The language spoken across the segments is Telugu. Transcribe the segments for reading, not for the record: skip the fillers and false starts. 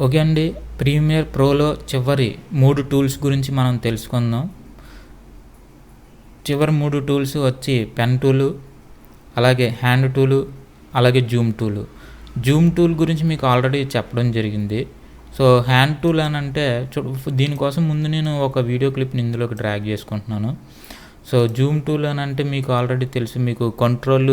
ఓకే అండి. ప్రీమియర్ ప్రోలో చివరి 3 టూల్స్ గురించి మనం తెలుసుకుందాం. చివరి 3 టూల్స్ వచ్చి పెన్ టూలు, అలాగే హ్యాండ్ టూలు, అలాగే జూమ్ టూలు. జూమ్ టూల్ గురించి మీకు ఆల్రెడీ చెప్పడం జరిగింది. సో హ్యాండ్ టూల్ అని అంటే దీనికోసం ముందు నేను ఒక వీడియో క్లిప్ని ఇందులోకి డ్రాగ్ చేసుకుంటున్నాను. సో జూమ్ టూల్ అని అంటే మీకు ఆల్రెడీ తెలుసు, మీకు కంట్రోల్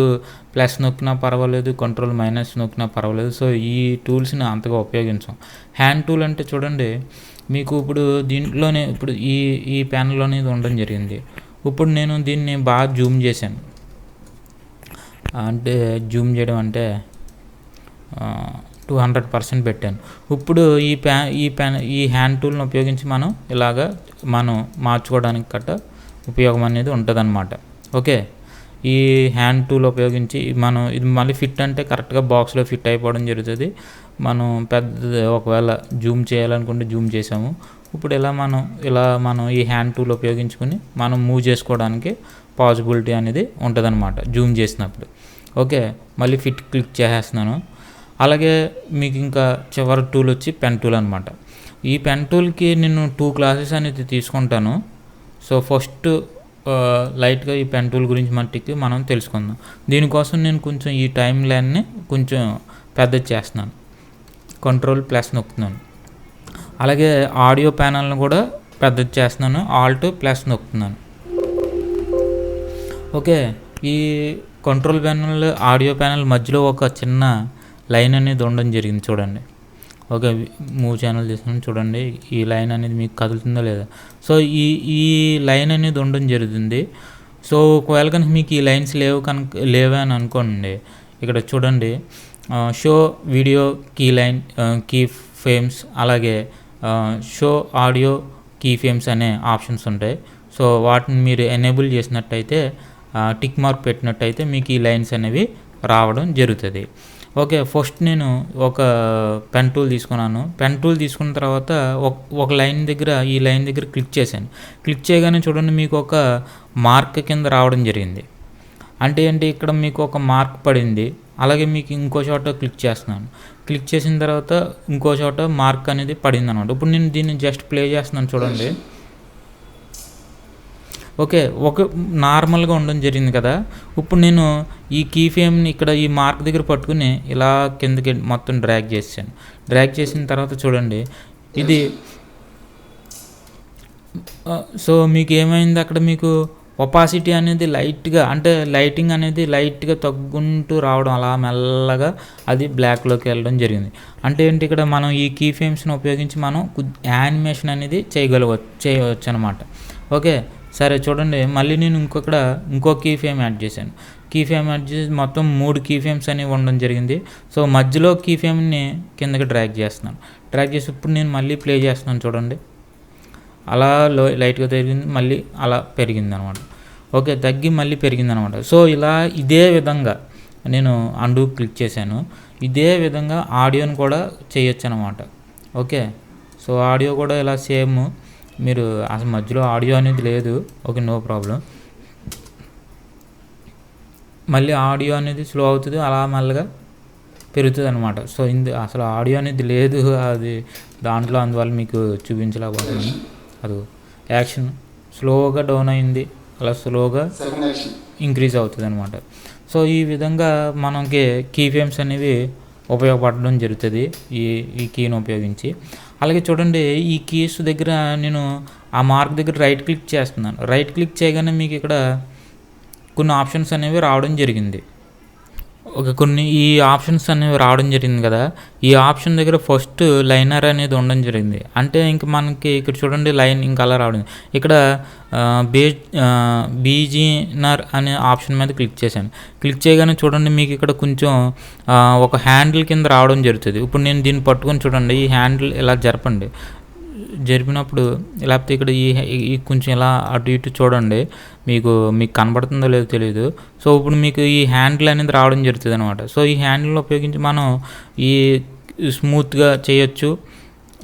ప్లస్ నొక్కినా పర్వాలేదు, కంట్రోల్ మైనస్ నొక్కినా పర్వాలేదు. సో ఈ టూల్స్ని అంతగా ఉపయోగించాం. హ్యాండ్ టూల్ అంటే చూడండి, మీకు ఇప్పుడు దీంట్లోనే ఇప్పుడు ఈ ప్యానల్లోనే ఇది ఉండడం జరిగింది. ఇప్పుడు నేను దీన్ని బాగా జూమ్ చేశాను. అంటే జూమ్ చేయడం అంటే 200% పెట్టాను. ఇప్పుడు ఈ హ్యాండ్ టూల్ని ఉపయోగించి మనం మార్చుకోవడానికి గట్ట ఉపయోగం అనేది ఉంటుంది అన్నమాట. ఓకే, ఈ హ్యాండ్ టూల్ ఉపయోగించి ఇది మళ్ళీ ఫిట్ అంటే కరెక్ట్గా బాక్స్లో ఫిట్ అయిపోవడం జరుగుతుంది. మనం ఒకవేళ జూమ్ చేయాలనుకుంటే జూమ్ చేసాము. ఇప్పుడు మనం ఈ హ్యాండ్ టూల్ ఉపయోగించుకొని మనం మూవ్ చేసుకోవడానికి పాసిబిలిటీ అనేది ఉంటుంది అన్నమాట జూమ్ చేసినప్పుడు. ఓకే, మళ్ళీ ఫిట్ క్లిక్ చేసేస్తున్నాను. అలాగే మీకు ఇంకా చివరి టూల్ వచ్చి పెన్ టూల్ అనమాట. ఈ పెన్ టూల్కి నేను 2 క్లాసెస్ అనేది తీసుకుంటాను. సో ఫస్ట్ లైట్గా ఈ పెన్ టూల్ గురించి మట్టికి మనం తెలుసుకుందాం. దీనికోసం నేను కొంచెం ఈ టైం లైన్ని కొంచెం పెద్దది చేస్తున్నాను. కంట్రోల్ ప్లస్ నొక్కుతున్నాను. అలాగే ఆడియో ప్యానల్ని కూడా పెద్దది చేస్తున్నాను. ఆల్ట్ ప్లస్ నొక్కుతున్నాను. ఓకే, ఈ కంట్రోల్ ప్యానల్ ఆడియో ప్యానల్ మధ్యలో ఒక చిన్న లైన్ అనేది ఉండడం జరిగింది చూడండి. ఓకే, మూవ్ ఛానల్ తీసుకుని చూడండి, ఈ లైన్ అనేది మీకు కదులుతుందో లేదా. సో ఈ లైన్ అనేది ఉండడం జరుగుతుంది. సో ఒకవేళ కనుక మీకు ఈ లైన్స్ లేవే అని అనుకోండి, ఇక్కడ చూడండి షో వీడియో కీ ఫ్రేమ్స్, అలాగే షో ఆడియో కీ ఫ్రేమ్స్ అనే ఆప్షన్స్ ఉంటాయి. సో వాటిని మీరు ఎనేబుల్ చేసినట్టయితే, టిక్ మార్క్ పెట్టినట్టయితే మీకు ఈ లైన్స్ అనేవి రావడం జరుగుతుంది. ఓకే, ఫస్ట్ నేను ఒక పెన్ టూల్ తీసుకున్నాను. పెన్ టూల్ తీసుకున్న తర్వాత ఒక లైన్ దగ్గర ఈ లైన్ దగ్గర క్లిక్ చేశాను. క్లిక్ చేయగానే చూడండి మీకు ఒక మార్క్ కింద రావడం జరిగింది. అంటే ఇక్కడ మీకు ఒక మార్క్ పడింది. అలాగే మీకు ఇంకో చోట క్లిక్ చేస్తున్నాను. క్లిక్ చేసిన తర్వాత ఇంకో చోట మార్క్ అనేది పడింది అనమాట. ఇప్పుడు నేను దీన్ని జస్ట్ ప్లే చేస్తున్నాను చూడండి. ఓకే, నార్మల్గా ఉండడం జరిగింది కదా. ఇప్పుడు నేను ఈ కీ ఫ్రేమ్ని ఇక్కడ ఈ మార్క్ దగ్గర పట్టుకుని ఇలా కిందకి మొత్తం డ్రాగ్ చేసాను. డ్రాగ్ చేసిన తర్వాత చూడండి ఇది. సో మీకు ఏమైంది, అక్కడ మీకు ఒపాసిటీ అనేది లైట్గా, అంటే లైటింగ్ అనేది లైట్గా తగ్గుంటూ రావడం, అలా మెల్లగా అది బ్లాక్లోకి వెళ్ళడం జరిగింది. అంటే ఇక్కడ మనం ఈ కీ ఫ్రేమ్స్ని ఉపయోగించి మనం యానిమేషన్ అనేది చేయవచ్చు అనమాట. ఓకే, సరే చూడండి, మళ్ళీ నేను ఇంకో కీ ఫ్రేమ్ యాడ్ చేశాను. కీ ఫ్రేమ్ యాడ్ చేసి మొత్తం 3 కీ ఫ్రేమ్స్ అనేవి ఉండడం జరిగింది. సో మధ్యలో కీ ఫ్రేమ్ని కిందకి డ్రాగ్ చేస్తున్నాను. డ్రాగ్ చేసి ఇప్పుడు నేను మళ్ళీ ప్లే చేస్తున్నాను చూడండి. అలా లైట్గా పెరిగింది, మళ్ళీ అలా పెరిగింది అనమాట. ఓకే, తగ్గి మళ్ళీ పెరిగింది అనమాట. సో ఇదే విధంగా నేను అండూ క్లిక్ చేశాను. ఇదే విధంగా ఆడియోని కూడా చేయొచ్చు అనమాట. ఓకే, సో ఆడియో కూడా ఇలా సేమ్, మీరు అసలు మధ్యలో ఆడియో అనేది లేదు. Okay, no problem. మళ్ళీ ఆడియో అనేది స్లో అవుతుంది, అలా మెల్లగా పెరుగుతుంది అనమాట. సో అసలు ఆడియో అనేది లేదు అది దాంట్లో, అందువల్ల మీకు చూపించలేకపోతున్నాను. అది యాక్షన్ స్లోగా డౌన్ అయింది, అలా స్లోగా ఇంక్రీజ్ అవుతుంది అనమాట. సో ఈ విధంగా మనకి కీ ఫ్రేమ్స్ అనేవి ఉపయోగపడడం జరుగుతుంది ఈ కీని ఉపయోగించి. అలాగే చూడండి, ఈ కీస్ దగ్గర నేను ఆ మార్క్ దగ్గర రైట్ క్లిక్ చేస్తున్నాను. రైట్ క్లిక్ చేయగానే మీకు ఇక్కడ కొన్ని ఆప్షన్స్ అనేవి రావడం జరిగింది. ఈ ఆప్షన్స్ అనేవి రావడం జరిగింది కదా. ఈ ఆప్షన్ దగ్గర ఫస్ట్ లైనర్ అనేది ఉండడం జరిగింది. అంటే మనకి ఇక్కడ చూడండి లైన్ అలా రావడం. ఇక్కడ బీజినర్ అనే ఆప్షన్ మీద క్లిక్ చేశాను. క్లిక్ చేయగానే చూడండి మీకు ఇక్కడ కొంచెం ఒక హ్యాండిల్ కింద రావడం జరుగుతుంది. ఇప్పుడు నేను దీన్ని పట్టుకొని చూడండి, ఈ హ్యాండిల్ ఇలా జరిపినప్పుడు, లేకపోతే ఇక్కడ ఈ కొంచెం ఇలా అటు ఇటు చూడండి, మీకు కనబడుతుందో లేదో తెలియదు. సో ఇప్పుడు మీకు ఈ హ్యాండిల్ అనేది రావడం జరుగుతుంది అనమాట. సో ఈ హ్యాండిల్ ఉపయోగించి మనం ఈ స్మూత్గా చేయొచ్చు.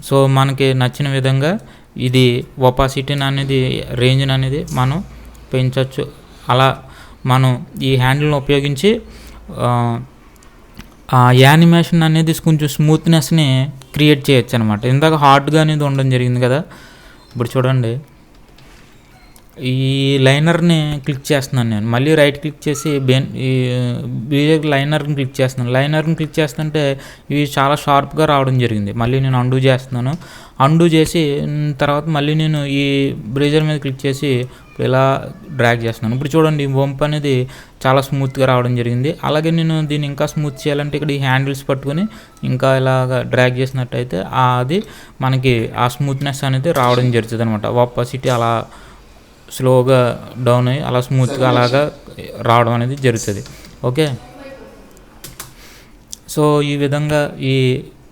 సో మనకి నచ్చిన విధంగా ఇది ఒపాసిటీని అనేది, రేంజ్ని అనేది మనం పెంచవచ్చు. అలా మనం ఈ హ్యాండిల్ని ఉపయోగించి యానిమేషన్ అనేది కొంచెం స్మూత్నెస్ని క్రియేట్ చేయొచ్చు అనమాట. ఇందాక హార్డ్గా అనేది ఉండడం జరిగింది కదా. ఇప్పుడు చూడండి, ఈ లైనర్ని క్లిక్ చేస్తున్నాను నేను. మళ్ళీ రైట్ క్లిక్ చేసి ఈ బ్రీజర్ లైనర్ని క్లిక్ చేస్తున్నాను. లైనర్ని క్లిక్ చేస్తుంటే ఇవి చాలా షార్ప్గా రావడం జరిగింది. మళ్ళీ నేను అండూ చేస్తున్నాను. అండూ చేసి తర్వాత మళ్ళీ నేను ఈ బ్రీజర్ మీద క్లిక్ చేసి ఇలా డ్రాగ్ చేస్తున్నాను. ఇప్పుడు చూడండి, ఈ వంపు అనేది చాలా స్మూత్గా రావడం జరిగింది. అలాగే నేను దీన్ని ఇంకా స్మూత్ చేయాలంటే ఇక్కడ ఈ హ్యాండిల్స్ పట్టుకొని ఇంకా ఇలాగ డ్రాగ్ చేసినట్టయితే అది మనకి ఆ స్మూత్నెస్ అనేది రావడం జరుగుతుంది అనమాట. ఆపోసిటీ అలా స్లోగా డౌన్ అయ్యి అలా స్మూత్గా అలాగా రావడం అనేది జరుగుతుంది. ఓకే, సో ఈ విధంగా ఈ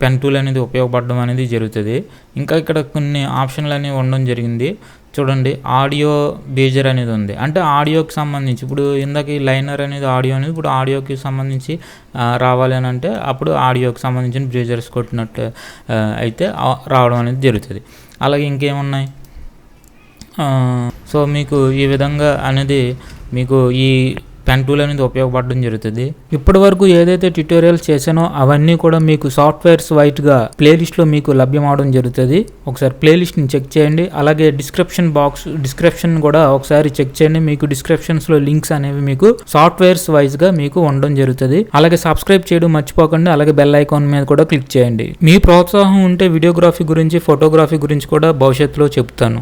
పెన్ టూల్ అనేది ఉపయోగపడడం అనేది జరుగుతుంది. ఇంకా ఇక్కడ కొన్ని ఆప్షన్లు అనేవి ఉండడం జరిగింది. చూడండి, ఆడియో బేజర్ అనేది ఉంది. అంటే ఆడియోకి సంబంధించి ఇప్పుడు ఇందాక ఈ లైనర్ అనేది ఆడియో అనేది ఇప్పుడు ఆడియోకి సంబంధించి రావాలి అని అంటే అప్పుడు ఆడియోకి సంబంధించిన బ్రేజర్స్ కొట్టినట్టు అయితే రావడం అనేది జరుగుతుంది. అలాగే ఇంకేమున్నాయి, సో మీకు ఈ విధంగా అనేది మీకు ఈ పెన్ టూల్ అనేది ఉపయోగపడడం జరుగుతుంది. ఇప్పటి వరకు ఏదైతే ట్యుటోరియల్స్ చేశానో అవన్నీ కూడా మీకు సాఫ్ట్వేర్స్ వైట్గా ప్లేలిస్ట్లో మీకు లభ్యం అవడం జరుగుతుంది. ఒకసారి ప్లేలిస్ట్ని చెక్ చేయండి. అలాగే డిస్క్రిప్షన్ కూడా ఒకసారి చెక్ చేయండి. మీకు డిస్క్రిప్షన్స్లో లింక్స్ అనేవి మీకు సాఫ్ట్వేర్స్ వైజ్గా మీకు ఉండడం జరుగుతుంది. అలాగే సబ్స్క్రైబ్ చేయడం మర్చిపోకండి. అలాగే బెల్ ఐకాన్ మీద కూడా క్లిక్ చేయండి. మీ ప్రోత్సాహం ఉంటే వీడియోగ్రఫీ గురించి, ఫోటోగ్రఫీ గురించి కూడా భవిష్యత్తులో చెప్తాను.